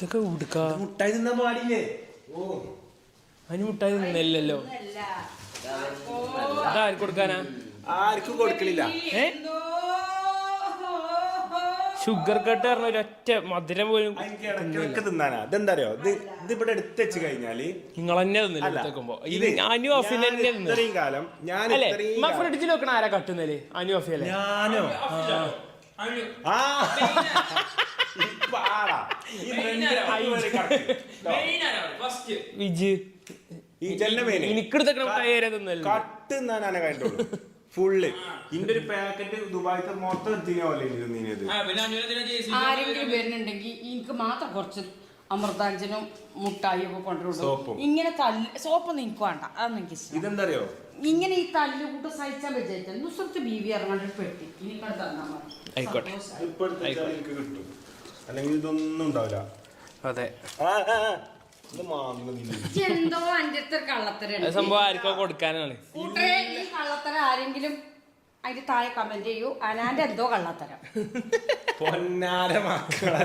ഇതൊക്കെ കൊടുക്കാ മുട്ടായി തിന്നാൻ പാടില്ലേ? ഓ അതിന് മുട്ടായി തിന്നല്ലോ. അതാർക്ക് കൊടുക്കാനാ? ആർക്കും കൊടുക്കലില്ല. ഷുഗർ കട്ട് പറഞ്ഞ ഒരൊറ്റ മധുരം പോലും ഇടയ്ക്കിടയ്ക്ക് തിന്നാനാ. ഇതെന്താ അറിയോ, ഇതിവിടെ എടുത്ത് വെച്ച് കഴിഞ്ഞാല് നിങ്ങൾ തന്നെ തിന്നില്ല. ഇത്രയും കാലം ഞാൻ ഫ്രിഡ്ജിൽ വെക്കണ ആരാ കട്ടുന്നല്ലേ? അനു അഫി അല്ലേ? ഞാനോ? ആ വിജ് എനിക്കെടുത്ത കട്ട് തിന്നാനാണ് കണ്ടുള്ളൂ ഫുള്ള്. ഇന്റെ ഒരു പാക്കറ്റ് ദുബായിത്തെ മൊത്തം എത്തിനെ പോലെ ആരെങ്കിലും വരുന്നുണ്ടെങ്കിൽ എനിക്ക് മാത്രം കുറച്ച് അമൃതാഞ്ജനും മുട്ടായി ഒക്കെ കൊണ്ടുവരും. ഇങ്ങനെ സോപ്പൊന്നും എനിക്ക് വേണ്ട, അതൊന്നും എനിക്ക് ഇഷ്ടം. ഇതെന്താ അറിയോ, ഇങ്ങനെ ഈ തല്ലുകൂട്ട് സഹിച്ചാൻ പറ്റില്ല. നുസൃത്ത് ബീവി ഇറങ്ങാണ്ട് പെട്ടി ഇനി തന്നാ മതി. ആയിക്കോട്ടെ, എനിക്ക് കിട്ടും. അല്ലെങ്കിൽ ഇതൊന്നും ഉണ്ടാവില്ല. അതെ, എന്തോ അന്റെ കള്ളത്തരം സംഭവം ആർക്കോ കൊടുക്കാനാണ്. കൂട്ടരെ ഈ കള്ളത്തരം ആരെങ്കിലും അതിന്റെ താഴെ കമന്റ് ചെയ്യൂ. അനാന്റെ എന്തോ കള്ളത്തരം. പൊന്നാര മക്കളെ